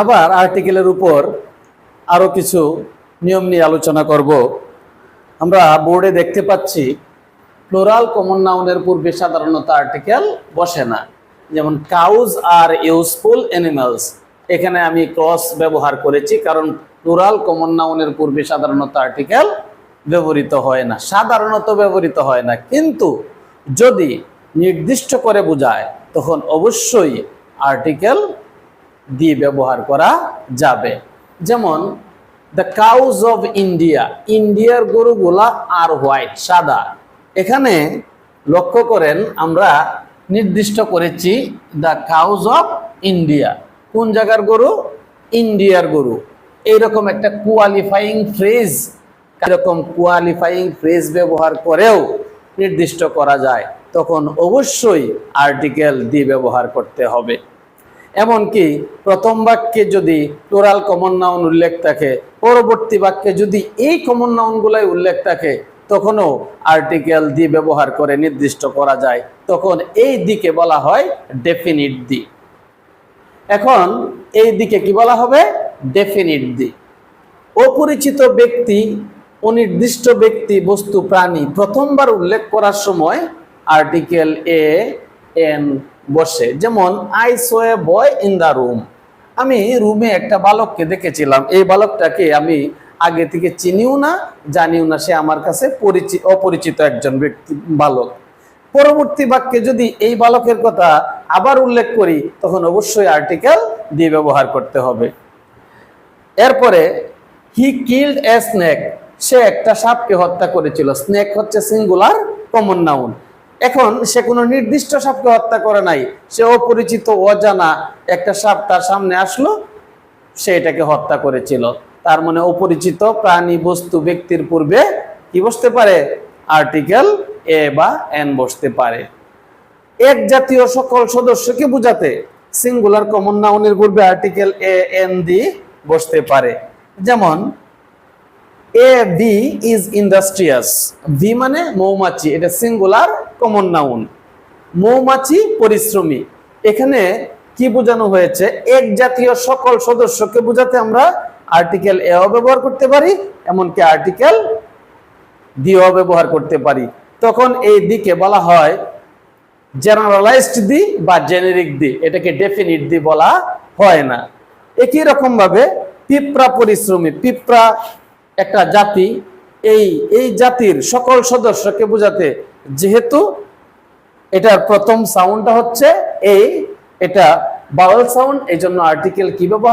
আবার আর্টিকেলের উপর আরো কিছু নিয়ম নিয়ে আলোচনা করব। আমরা বোর্ডে দেখতে পাচ্ছি প্লুরাল কমন নাউনের পূর্বে সাধারণত আর্টিকেল বসে না। যেমন কাউজ আর ইউজফুল অ্যানিমালস, এখানে আমি ক্রস ব্যবহার করেছি কারণ প্লুরাল কমন নাউনের পূর্বে সাধারণত আর্টিকেল ব্যবহৃত হয় না, সাধারণত ব্যবহৃত হয় না। কিন্তু যদি নির্দিষ্ট করে বোঝায় তখন অবশ্যই আর্টিকেল দিয়ে ব্যবহার করা যাবে। যেমন দ্য কাউজ অফ ইন্ডিয়া, ইন্ডিয়ার গরুগুলা আর হোয়াইট, সাদা। এখানে লক্ষ্য করেন আমরা নির্দিষ্ট করেছি দ্য কাউজ অফ ইন্ডিয়া। কোন জায়গার গরু? ইন্ডিয়ার গরু। এইরকম একটা কোয়ালিফাইং ফ্রেজ, এরকম কোয়ালিফাইং ফ্রেজ ব্যবহার করেও নির্দিষ্ট করা যায়, তখন অবশ্যই আর্টিকেল দিয়ে ব্যবহার করতে হবে। এমনকি প্রথম বাক্যে যদি প্লুরাল কমন নাউন উল্লেখ থাকে, পরবর্তী বাক্যে যদি এই কমন নাউনগুলাই উল্লেখ থাকে, তখনও আর্টিকেল দিয়ে ব্যবহার করে নির্দিষ্ট করা যায়। তখন এই দিকে বলা হয় ডেফিনিট দি। এখন এই দিকে কি বলা হবে? ডেফিনিট দি। অপরিচিত ব্যক্তি, অনির্দিষ্ট ব্যক্তি, বস্তু, প্রাণী প্রথমবার উল্লেখ করার সময় আর্টিকেল এ এন বসে। যেমন I so A boy in the room, আমি রুমে একটা বালককে দেখেছিলাম। এই বালকটাকে আমি আগে থেকে চিনিও না, জানিও না, সে আমার কাছে অপরিচিত একজন ব্যক্তি, বালক। পরবর্তী বাক্যে যদি এই বালকের কথা আবার উল্লেখ করি, তখন অবশ্যই আর্টিকেল দিয়ে ব্যবহার করতে হবে। এরপরে হি কিল্ড এ স্নেক, সে একটা সাপকে হত্যা করেছিল। স্নেক হচ্ছে সিঙ্গুলার কমন নাউন। এখন সে কোনো নির্দিষ্ট সাপকে হত্যা করে নাই, সে অপরিচিত অজানা একটা সাপ তার সামনে আসলো, সে এটাকে হত্যা করেছিল। তার মানে অপরিচিত প্রাণী, বস্তু, ব্যক্তির পূর্বে কি বসতে পারে? আর্টিকেল এ বা এন বসতে পারে। এক জাতীয় সকল সদস্যকে বোঝাতে সিঙ্গুলার কমন নাউনের পূর্বে আর্টিকেল এ এন দিয়ে বসতে পারে। যেমন A B is industrious, V মানে মৌমাছি, এটা সিঙ্গুলার কমন নাউন। মৌমাছি পরিশ্রমী, এখানে কি বোঝানো হয়েছে? এক জাতীয় সকল সদস্যকে বোঝাতে আমরা আর্টিকেল এও ব্যবহার করতে পারি, এমনকি আর্টিকেল দিও ব্যবহার করতে পারি। তখন এই দিকে বলা হয় জেনারেলাইজড দি বা জেনেরিক দি, এটাকে ডেফিনিট দি বলা হয় না। একই রকম ভাবে পিঁপড়া পরিশ্রমী, পিঁপড়া একটা জাতি, এই জাতির সকল সদস্যকে বোঝাতে যেহেতু এটার প্রথম সাউন্ডটা হচ্ছে এই, এটা বাউল সাউন্ড, এই জন্য আর্টিকেল কি ব্যবহার